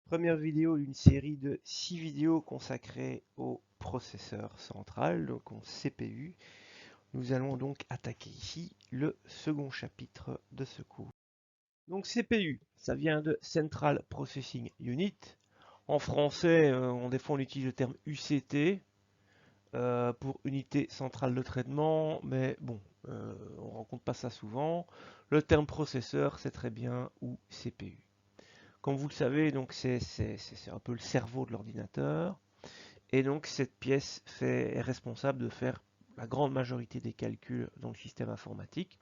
Première vidéo d'une série de 6 vidéos consacrées au processeur central, donc au CPU. Nous allons donc attaquer ici le second chapitre de ce cours. Donc CPU, ça vient de Central Processing Unit. En français, des fois on utilise le terme UCT pour unité centrale de traitement, mais bon, on rencontre pas ça souvent. Le terme processeur, c'est très bien, ou CPU. Comme vous le savez, donc c'est un peu le cerveau de l'ordinateur. Et donc cette pièce est responsable de faire la grande majorité des calculs dans le système informatique.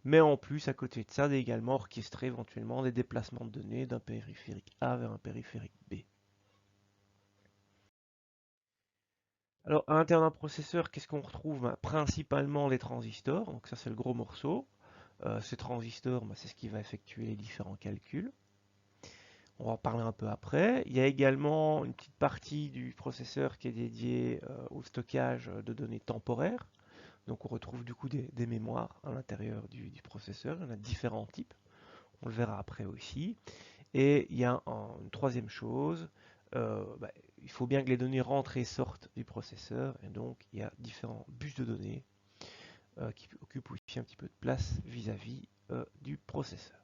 Mais en plus, à côté de ça, d'également orchestrer éventuellement des déplacements de données d'un périphérique A vers un périphérique B. Alors, à l'intérieur d'un processeur, qu'est-ce qu'on retrouve? Principalement les transistors. Donc ça, c'est le gros morceau. Ces transistors, c'est ce qui va effectuer les différents calculs. On va en parler un peu après. Il y a également une petite partie du processeur qui est dédiée au stockage de données temporaires. Donc on retrouve du coup des mémoires à l'intérieur du processeur. Il y en a différents types. On le verra après aussi. Et il y a une troisième chose. Il faut bien que les données rentrent et sortent du processeur. Et donc il y a différents bus de données qui occupent aussi un petit peu de place vis-à-vis du processeur.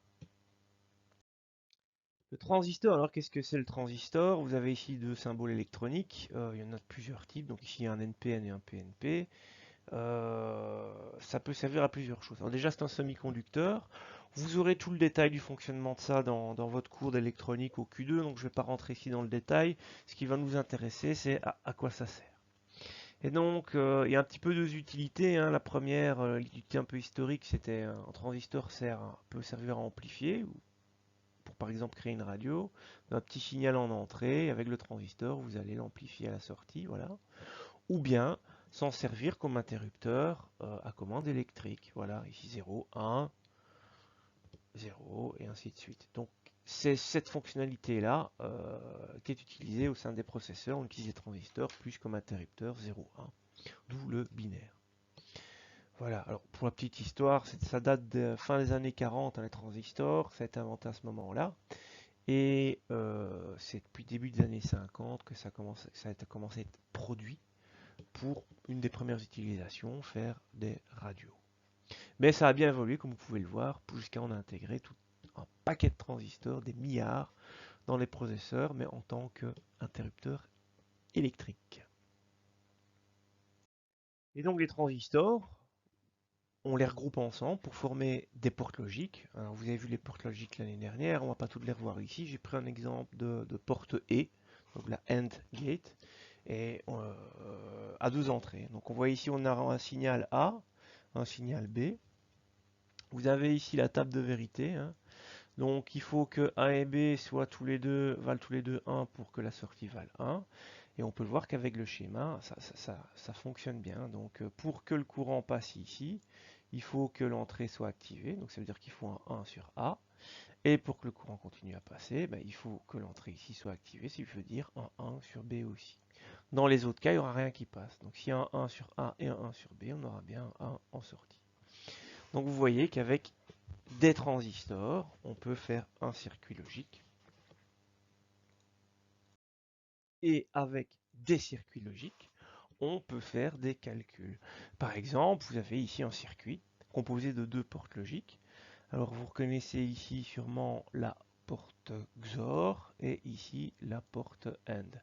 Le transistor, alors qu'est-ce que c'est le transistor? Vous avez ici deux symboles électroniques, il y en a de plusieurs types, donc ici un NPN et un PNP. Ça peut servir à plusieurs choses. Alors déjà c'est un semi-conducteur, vous aurez tout le détail du fonctionnement de ça dans votre cours d'électronique au Q2, donc je ne vais pas rentrer ici dans le détail. Ce qui va nous intéresser c'est à quoi ça sert. Et donc il y a un petit peu deux utilités, hein. La première, l'utilité un peu historique, c'était un transistor peut servir à amplifier, pour par exemple créer une radio, un petit signal en entrée, avec le transistor, vous allez l'amplifier à la sortie, voilà. Ou bien s'en servir comme interrupteur à commande électrique, voilà, ici 0, 1, 0, et ainsi de suite. Donc c'est cette fonctionnalité-là qui est utilisée au sein des processeurs, on utilise les transistors plus comme interrupteur 0, 1, d'où le binaire. Voilà, alors pour la petite histoire, ça date de fin des années 40, hein, les transistors, ça a été inventé à ce moment-là. Et c'est depuis le début des années 50 que ça a commencé à être produit pour une des premières utilisations, faire des radios. Mais ça a bien évolué, comme vous pouvez le voir, jusqu'à on a intégré tout un paquet de transistors, des milliards, dans les processeurs, mais en tant qu'interrupteur électrique. Et donc les transistors, on les regroupe ensemble pour former des portes logiques. Alors, vous avez vu les portes logiques l'année dernière, on ne va pas toutes les revoir ici. J'ai pris un exemple de porte E, donc la AND gate, et à deux entrées. Donc on voit ici on a un signal A, un signal B. Vous avez ici la table de vérité, hein. Donc il faut que A et B valent tous les deux 1 pour que la sortie vale 1. Et on peut le voir qu'avec le schéma, ça fonctionne bien. Donc pour que le courant passe ici, il faut que l'entrée soit activée. Donc ça veut dire qu'il faut un 1 sur A. Et pour que le courant continue à passer, il faut que l'entrée ici soit activée, ce qui veut dire un 1 sur B aussi. Dans les autres cas, il n'y aura rien qui passe. Donc s'il y a un 1 sur A et un 1 sur B, on aura bien un 1 en sortie. Donc vous voyez qu'avec des transistors, on peut faire un circuit logique. Et avec des circuits logiques, on peut faire des calculs. Par exemple, vous avez ici un circuit composé de deux portes logiques. Alors vous reconnaissez ici sûrement la porte XOR et ici la porte AND.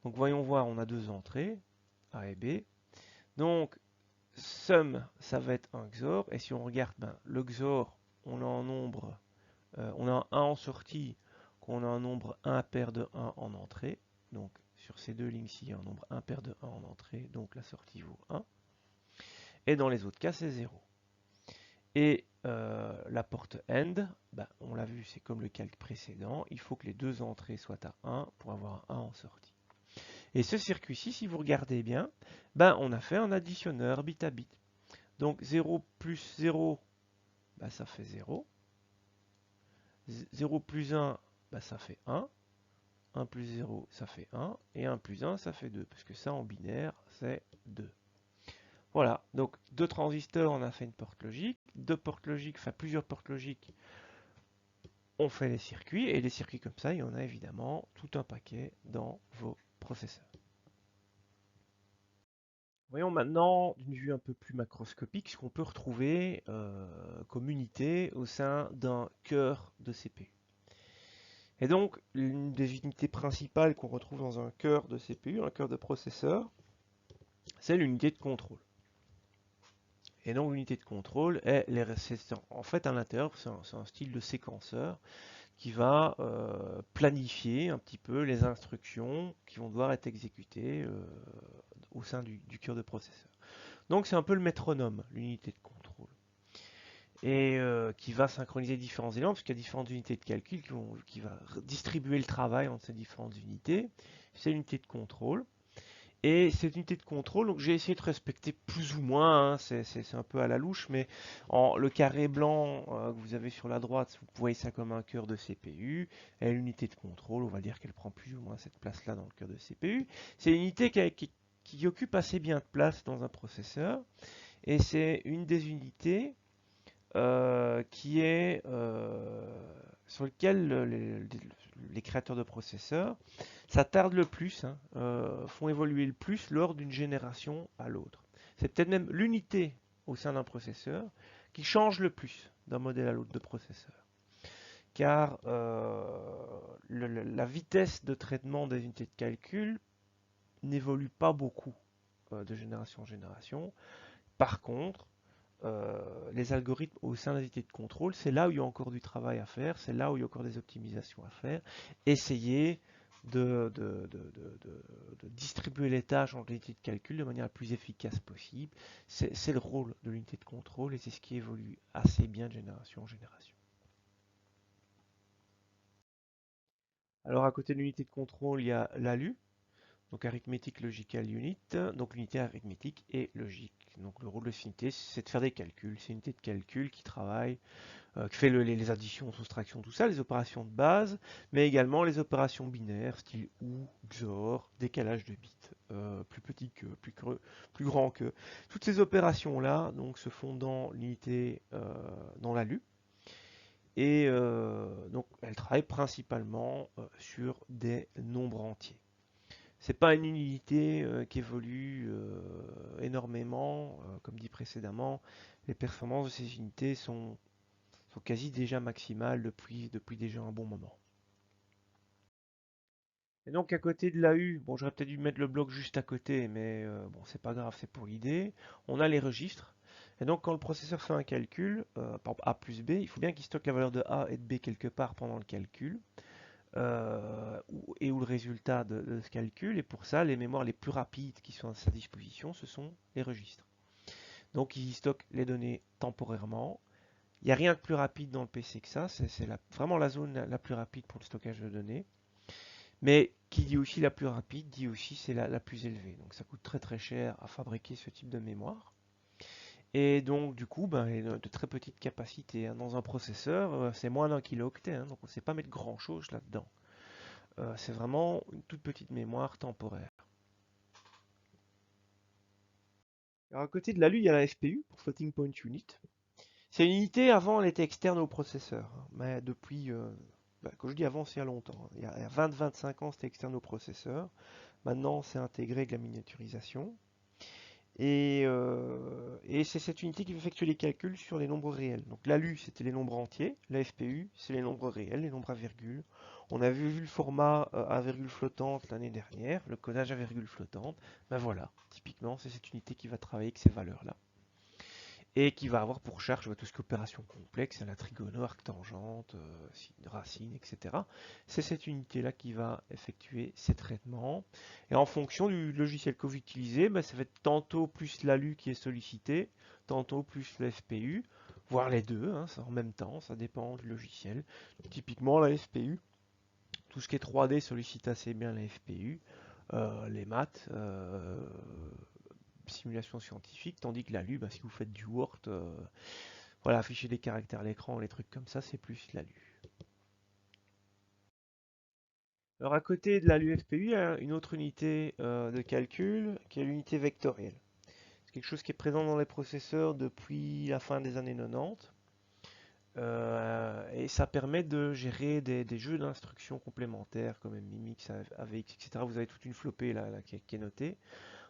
Donc voyons voir, on a deux entrées, A et B. Donc sum, ça va être un XOR. Et si on regarde le XOR, on a un nombre, on a un 1 en sortie, qu'on a un nombre impair de 1 en entrée. Donc sur ces deux lignes-ci, il y a un nombre impair de 1 en entrée, donc la sortie vaut 1. Et dans les autres cas, c'est 0. Et la porte AND, on l'a vu, c'est comme le calque précédent, il faut que les deux entrées soient à 1 pour avoir un 1 en sortie. Et ce circuit-ci, si vous regardez bien, on a fait un additionneur bit à bit. Donc 0 plus 0, ça fait 0. 0 plus 1, ça fait 1. 1 plus 0, ça fait 1. Et 1 plus 1, ça fait 2. Parce que ça, en binaire, c'est 2. Voilà, donc deux transistors, on a fait une porte logique. Deux portes logiques, enfin plusieurs portes logiques, on fait les circuits, et les circuits comme ça, il y en a évidemment tout un paquet dans vos processeurs. Voyons maintenant d'une vue un peu plus macroscopique ce qu'on peut retrouver comme unité au sein d'un cœur de CPU. Et donc, l'une des unités principales qu'on retrouve dans un cœur de CPU, un cœur de processeur, c'est l'unité de contrôle. Et donc, l'unité de contrôle est en fait à l'intérieur, c'est un style de séquenceur qui va planifier un petit peu les instructions qui vont devoir être exécutées au sein du cœur de processeur. Donc c'est un peu le métronome, l'unité de contrôle. Et qui va synchroniser différents éléments, puisqu'il y a différentes unités de calcul qui va distribuer le travail entre ces différentes unités. C'est l'unité de contrôle. Et cette unité de contrôle, donc j'ai essayé de respecter plus ou moins, hein, c'est un peu à la louche, mais le carré blanc que vous avez sur la droite, vous voyez ça comme un cœur de CPU, et l'unité de contrôle, on va dire qu'elle prend plus ou moins cette place-là dans le cœur de CPU. C'est une unité qui occupe assez bien de place dans un processeur, et c'est une des unités qui est sur lequel les créateurs de processeurs s'attardent le plus, hein, font évoluer le plus lors d'une génération à l'autre. C'est peut-être même l'unité au sein d'un processeur qui change le plus d'un modèle à l'autre de processeur. Car la vitesse de traitement des unités de calcul n'évolue pas beaucoup de génération en génération. Par contre, les algorithmes au sein des unités de contrôle, c'est là où il y a encore du travail à faire, c'est là où il y a encore des optimisations à faire. Essayez de distribuer les tâches entre les unités de calcul de manière la plus efficace possible. C'est le rôle de l'unité de contrôle et c'est ce qui évolue assez bien de génération en génération. Alors à côté de l'unité de contrôle, il y a l'ALU, donc Arithmetic Logical Unit, donc l'unité arithmétique et logique. Donc le rôle de cette unité, c'est de faire des calculs. C'est une unité de calcul qui travaille, qui fait les additions, soustractions, tout ça, les opérations de base, mais également les opérations binaires, style OU, XOR, décalage de bits, plus petit que, plus grand que. Toutes ces opérations-là donc, se font dans l'unité, dans l'ALU. Et donc, elles travaillent principalement sur des nombres entiers. C'est pas une unité qui évolue énormément, comme dit précédemment. Les performances de ces unités sont quasi déjà maximales depuis déjà un bon moment. Et donc à côté de l'AU, bon j'aurais peut-être dû mettre le bloc juste à côté, mais bon c'est pas grave, c'est pour l'idée. On a les registres. Et donc quand le processeur fait un calcul, par exemple A plus B, il faut bien qu'il stocke la valeur de A et de B quelque part pendant le calcul. Et où le résultat de ce calcul. Et pour ça, les mémoires les plus rapides qui sont à sa disposition, ce sont les registres. Donc il stocke les données temporairement. Il n'y a rien de plus rapide dans le PC que ça. C'est vraiment la zone la plus rapide pour le stockage de données. Mais qui dit aussi la plus rapide, dit aussi c'est la plus élevée. Donc ça coûte très très cher à fabriquer ce type de mémoire. Et donc du coup, ben, de très petites capacités. Hein. Dans un processeur, c'est moins d'un kilooctet, hein, donc on ne sait pas mettre grand chose là-dedans. C'est vraiment une toute petite mémoire temporaire. Alors à côté de l'ALU, il y a la FPU, pour Floating Point Unit. C'est une unité, avant elle était externe au processeur, hein, mais depuis, quand je dis avant, c'est il y a longtemps. Hein. Il y a 20-25 ans, c'était externe au processeur. Maintenant, c'est intégré avec la miniaturisation. Et c'est cette unité qui va effectuer les calculs sur les nombres réels. Donc l'ALU, c'était les nombres entiers. La FPU, c'est les nombres réels, les nombres à virgule. On a vu le format à virgule flottante l'année dernière, le codage à virgule flottante. Ben voilà, typiquement, c'est cette unité qui va travailler avec ces valeurs-là. Et qui va avoir pour charge tout ce qui est opération complexe, la trigono, arctangente, racine, etc. C'est cette unité-là qui va effectuer ces traitements. Et en fonction du logiciel que vous utilisez, ben, ça va être tantôt plus l'ALU qui est sollicité, tantôt plus le FPU, voire les deux, hein, en même temps, ça dépend du logiciel. Typiquement, la FPU, tout ce qui est 3D sollicite assez bien la FPU, les maths, simulation scientifique, tandis que l'ALU, bah, si vous faites du Word, voilà, afficher des caractères à l'écran, les trucs comme ça, c'est plus l'ALU. Alors à côté de l'ALU FPU, il y a une autre unité de calcul qui est l'unité vectorielle. C'est quelque chose qui est présent dans les processeurs depuis la fin des années 90. Et ça permet de gérer des jeux d'instructions complémentaires comme Mimix, AVX, etc. Vous avez toute une flopée là, qui est notée.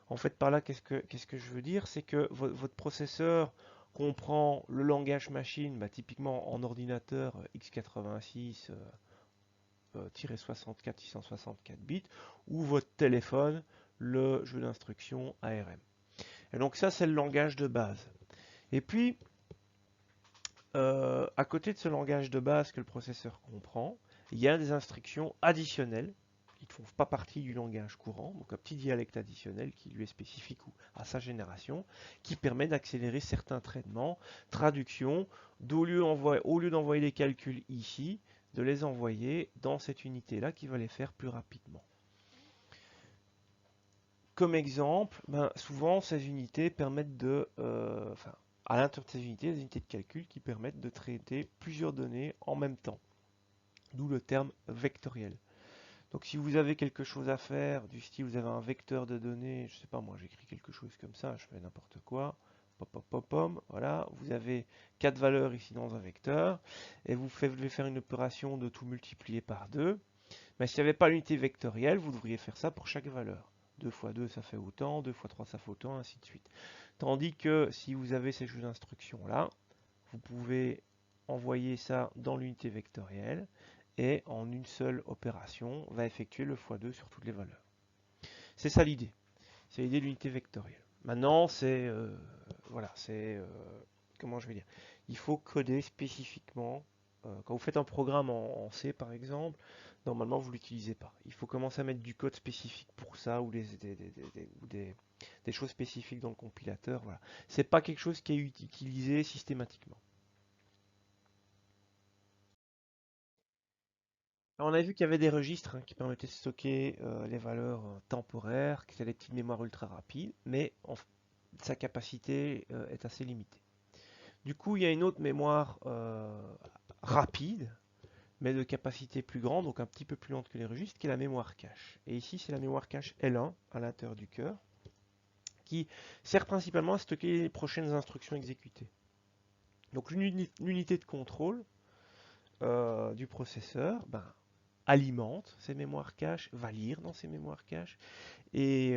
En fait, par là, qu'est-ce que je veux dire? C'est que votre processeur comprend le langage machine, bah, typiquement en ordinateur x86 64 664 bits, ou votre téléphone, le jeu d'instruction ARM. Et donc ça, c'est le langage de base. Et puis, à côté de ce langage de base que le processeur comprend, il y a des instructions additionnelles qui ne font pas partie du langage courant, donc un petit dialecte additionnel qui lui est spécifique à sa génération, qui permet d'accélérer certains traitements, traductions, au lieu d'envoyer les calculs ici, de les envoyer dans cette unité-là qui va les faire plus rapidement. Comme exemple, ben, souvent ces unités permettent enfin, à l'intérieur de ces unités, des unités de calcul qui permettent de traiter plusieurs données en même temps, d'où le terme vectoriel. Donc si vous avez quelque chose à faire, du style vous avez un vecteur de données, je sais pas moi, j'écris quelque chose comme ça, je fais n'importe quoi, pop, pop, pop, pom, voilà, vous avez 4 valeurs ici dans un vecteur, et vous devez faire une opération de tout multiplier par 2. Mais s'il n'y avait pas l'unité vectorielle, vous devriez faire ça pour chaque valeur. 2 fois 2, ça fait autant, 2 fois 3, ça fait autant, ainsi de suite. Tandis que si vous avez ces jeux d'instructions-là, vous pouvez envoyer ça dans l'unité vectorielle et en une seule opération, va effectuer le x2 sur toutes les valeurs. C'est ça l'idée. C'est l'idée de l'unité vectorielle. Maintenant, voilà, comment je vais dire, il faut coder spécifiquement. Quand vous faites un programme en C par exemple, normalement vous ne l'utilisez pas. Il faut commencer à mettre du code spécifique pour ça ou des choses spécifiques dans le compilateur. Voilà. C'est pas quelque chose qui est utilisé systématiquement. Alors, on a vu qu'il y avait des registres qui permettaient de stocker les valeurs temporaires, qui étaient des petites mémoires ultra rapides, mais sa capacité est assez limitée. Du coup, il y a une autre mémoire rapide, mais de capacité plus grande, donc un petit peu plus lente que les registres, qui est la mémoire cache. Et ici, c'est la mémoire cache L1 à l'intérieur du cœur, qui sert principalement à stocker les prochaines instructions exécutées. Donc l'unité de contrôle du processeur alimente ces mémoires cache, va lire dans ces mémoires cache, et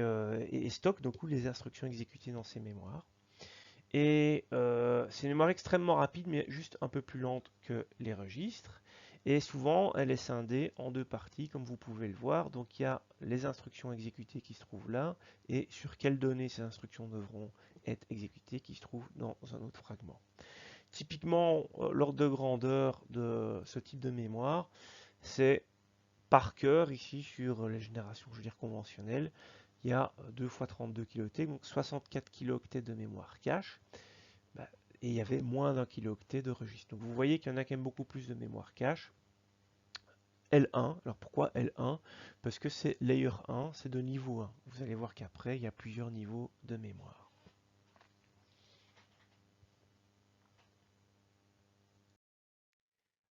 stocke donc les instructions exécutées dans ces mémoires. Et c'est une mémoire extrêmement rapide, mais juste un peu plus lente que les registres. Et souvent, elle est scindée en deux parties, comme vous pouvez le voir. Donc, il y a les instructions exécutées qui se trouvent là, et sur quelles données ces instructions devront être exécutées, qui se trouvent dans un autre fragment. Typiquement, l'ordre de grandeur de ce type de mémoire, c'est par cœur, ici, sur les générations, je veux dire, conventionnelles, il y a 2 fois 32 kilooctets, donc 64 kilooctets de mémoire cache. Bah, et il y avait moins d'un kilooctet de registre. Donc vous voyez qu'il y en a quand même beaucoup plus de mémoire cache. L1, alors pourquoi L1? Parce que c'est layer 1, c'est de niveau 1. Vous allez voir qu'après, il y a plusieurs niveaux de mémoire.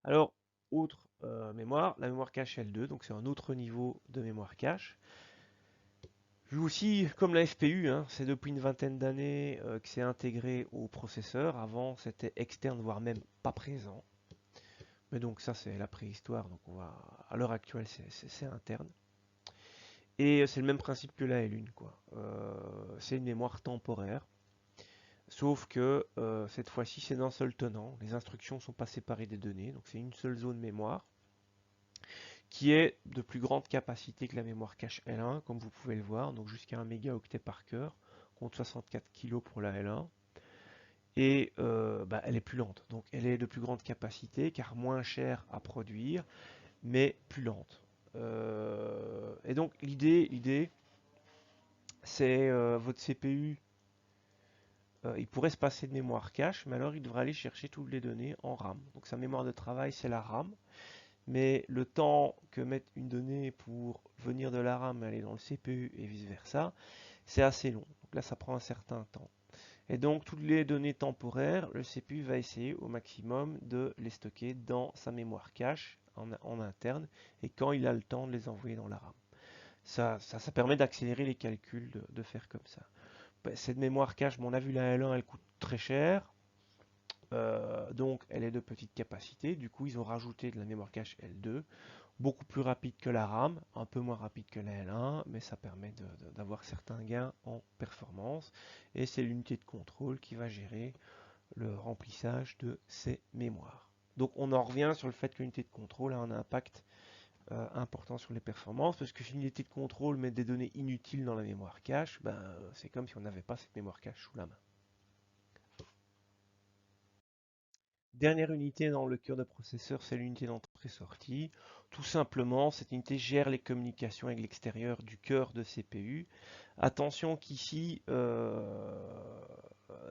Alors, autre mémoire, la mémoire cache L2, donc c'est un autre niveau de mémoire cache. Lui aussi, comme la FPU, hein, c'est depuis une vingtaine d'années que c'est intégré au processeur. Avant, c'était externe, voire même pas présent. Mais donc ça, c'est la préhistoire. Donc à l'heure actuelle, c'est interne. Et c'est le même principe que la L1, quoi. C'est une mémoire temporaire. Sauf que cette fois-ci, c'est d'un seul tenant. Les instructions ne sont pas séparées des données. Donc c'est une seule zone mémoire qui est de plus grande capacité que la mémoire cache L1, comme vous pouvez le voir. Donc jusqu'à 1 mégaoctet par cœur, contre 64 kg pour la L1. Et elle est plus lente. Donc elle est de plus grande capacité, car moins chère à produire, mais plus lente. Et donc l'idée, c'est votre CPU, il pourrait se passer de mémoire cache, mais alors il devrait aller chercher toutes les données en RAM. Donc sa mémoire de travail, c'est la RAM, mais le temps que met une donnée pour venir de la RAM et aller dans le CPU et vice-versa, c'est assez long. Donc là, ça prend un certain temps. Et donc toutes les données temporaires, le CPU va essayer au maximum de les stocker dans sa mémoire cache en interne, et quand il a le temps de les envoyer dans la RAM. Ça permet d'accélérer les calculs, de faire comme ça. Cette mémoire cache, on a vu la L1, elle coûte très cher. Donc elle est de petite capacité. Du coup, ils ont rajouté de la mémoire cache L2, beaucoup plus rapide que la RAM, un peu moins rapide que la L1, mais ça permet d'avoir certains gains en performance. Et c'est l'unité de contrôle qui va gérer le remplissage de ces mémoires. Donc on en revient sur le fait que l'unité de contrôle a un impact important sur les performances, parce que si une unité de contrôle met des données inutiles dans la mémoire cache, ben, c'est comme si on n'avait pas cette mémoire cache sous la main. Dernière unité dans le cœur de processeur, c'est l'unité d'entrée-sortie. Tout simplement, cette unité gère les communications avec l'extérieur du cœur de CPU. Attention qu'ici,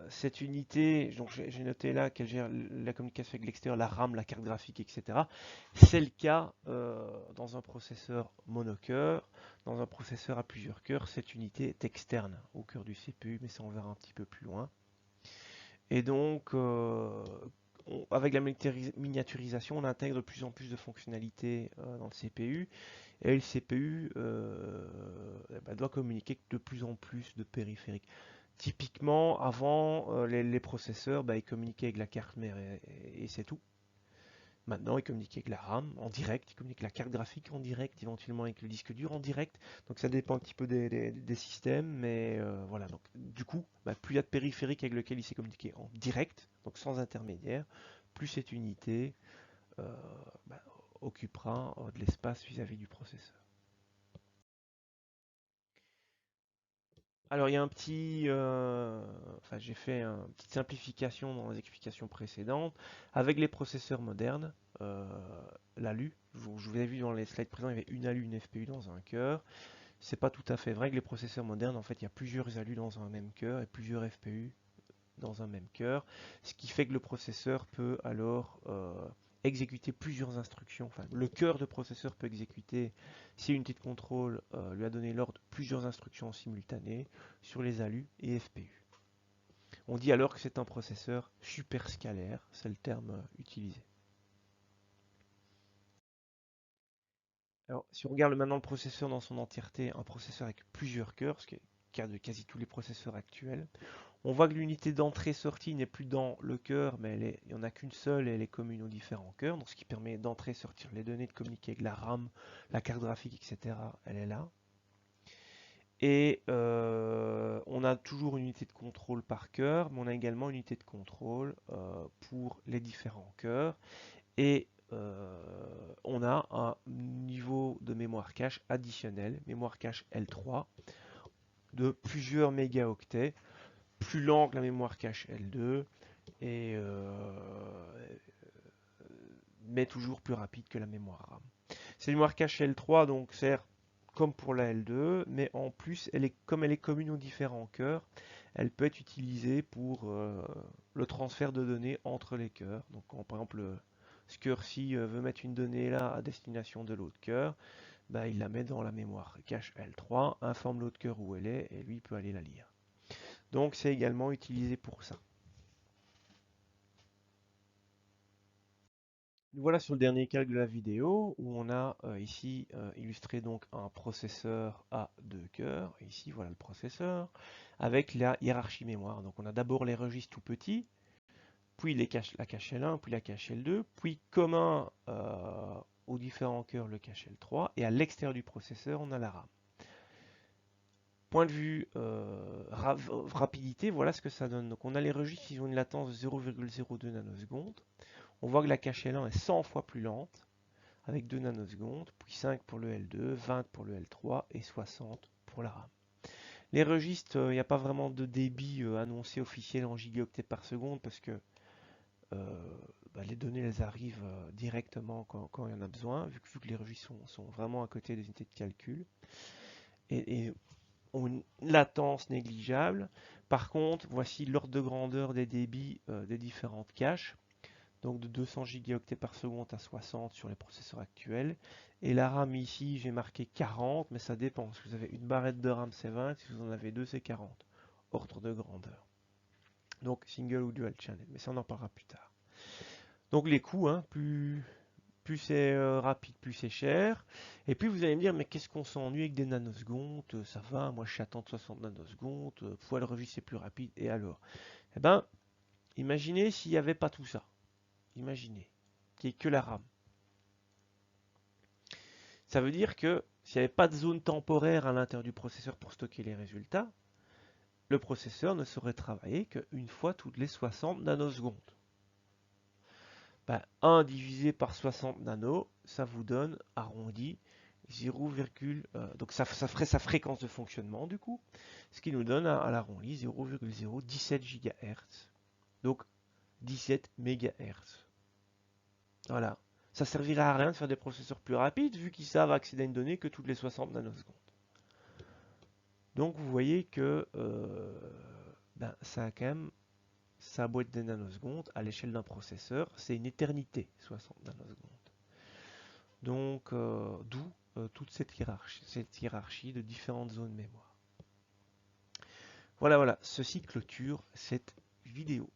cette unité, donc j'ai noté là qu'elle gère la communication avec l'extérieur, la RAM, la carte graphique, etc. C'est le cas dans un processeur monocœur. Dans un processeur à plusieurs cœurs, cette unité est externe au cœur du CPU, mais ça on verra un petit peu plus loin. Et donc, avec la miniaturisation, on intègre de plus en plus de fonctionnalités dans le CPU. Et le CPU doit communiquer de plus en plus de périphériques. Typiquement, avant, les processeurs, ils communiquaient avec la carte mère et c'est tout. Maintenant, ils communiquent avec la RAM en direct, ils communiquent avec la carte graphique en direct, éventuellement avec le disque dur en direct. Donc ça dépend un petit peu des systèmes, mais voilà. Donc du coup, plus il y a de périphériques avec lesquels il s'est communiqué en direct, donc sans intermédiaire, plus cette unité euh, bah, occupera de l'espace vis-à-vis du processeur. Alors il y a un petit, enfin j'ai fait une petite simplification dans les explications précédentes. Avec les processeurs modernes, euh, l'ALU, je vous ai vu dans les slides présents, il y avait une ALU, une FPU dans un cœur. C'est pas tout à fait vrai que les processeurs modernes, en fait, il y a plusieurs ALU dans un même cœur et plusieurs FPU dans un même cœur, ce qui fait que le processeur peut alors exécuter plusieurs instructions. Enfin, le cœur de processeur peut exécuter, si l'unité de contrôle lui a donné l'ordre, plusieurs instructions simultanées sur les ALU et FPU. On dit alors que c'est un processeur superscalaire, c'est le terme utilisé. Alors, si on regarde maintenant le processeur dans son entièreté, un processeur avec plusieurs cœurs, ce qui est le cas de quasi tous les processeurs actuels, on voit que l'unité d'entrée-sortie n'est plus dans le cœur, mais il n'y en a qu'une seule et elle est commune aux différents cœurs, donc ce qui permet d'entrer-sortir les données, de communiquer avec la RAM, la carte graphique, etc. Elle est là. Et on a toujours une unité de contrôle par cœur, mais on a également une unité de contrôle pour les différents cœurs. Et on a un niveau de mémoire cache additionnel, mémoire cache L3, de plusieurs mégaoctets, plus lent que la mémoire cache L2, et, mais toujours plus rapide que la mémoire RAM. Cette mémoire cache L3 donc sert comme pour la L2, mais en plus, comme elle est commune aux différents cœurs, elle peut être utilisée pour le transfert de données entre les cœurs. Donc quand par exemple ce cœur-ci veut mettre une donnée là à destination de l'autre cœur, il la met dans la mémoire cache L3, informe l'autre cœur où elle est, et lui peut aller la lire. Donc c'est également utilisé pour ça. Nous voilà sur le dernier calque de la vidéo où on a ici illustré donc un processeur à deux cœurs. Ici voilà le processeur avec la hiérarchie mémoire. Donc on a d'abord les registres tout petits, puis la cache L1, puis la cache L2, puis commun aux différents cœurs le cache L3 et à l'extérieur du processeur on a la RAM. Point de vue rapidité, voilà ce que ça donne. Donc on a les registres qui ont une latence de 0,02 nanosecondes. On voit que la cache L1 est 100 fois plus lente, avec 2 nanosecondes, puis 5 pour le L2, 20 pour le L3 et 60 pour la RAM. Les registres, il n'y a pas vraiment de débit annoncé officiel en gigaoctets par seconde parce que les données elles arrivent directement quand il y en a besoin, vu que les registres sont vraiment à côté des unités de calcul. Et ont une latence négligeable. Par contre, voici l'ordre de grandeur des débits des différentes caches. Donc de 200 gigaoctets par seconde à 60 sur les processeurs actuels. Et la RAM ici, j'ai marqué 40, mais ça dépend. Si vous avez une barrette de RAM, c'est 20. Si vous en avez deux, c'est 40. Ordre de grandeur. Donc single ou dual channel. Mais ça, on en parlera plus tard. Donc les coûts, hein, plus c'est rapide, plus c'est cher. Et puis vous allez me dire, mais qu'est-ce qu'on s'ennuie avec des nanosecondes? Ça va, moi je attends 60 nanosecondes. Le registre c'est plus rapide. Et alors? Eh ben, Imaginez s'il n'y avait pas tout ça. Imaginez qu'il n'y ait que la RAM. Ça veut dire que s'il n'y avait pas de zone temporaire à l'intérieur du processeur pour stocker les résultats, le processeur ne saurait travailler qu'une fois toutes les 60 nanosecondes. 1 divisé par 60 nanos, ça vous donne arrondi 0, donc ça ferait sa fréquence de fonctionnement du coup, ce qui nous donne à l'arrondi 0,017 GHz. Donc 17 MHz. Voilà. Ça servirait à rien de faire des processeurs plus rapides vu qu'ils savent accéder à une donnée que toutes les 60 nanosecondes. Donc vous voyez que ça a quand même sa boîte des nanosecondes à l'échelle d'un processeur, c'est une éternité, 60 nanosecondes. Donc d'où toute cette hiérarchie de différentes zones mémoire. Voilà, ceci clôture cette vidéo.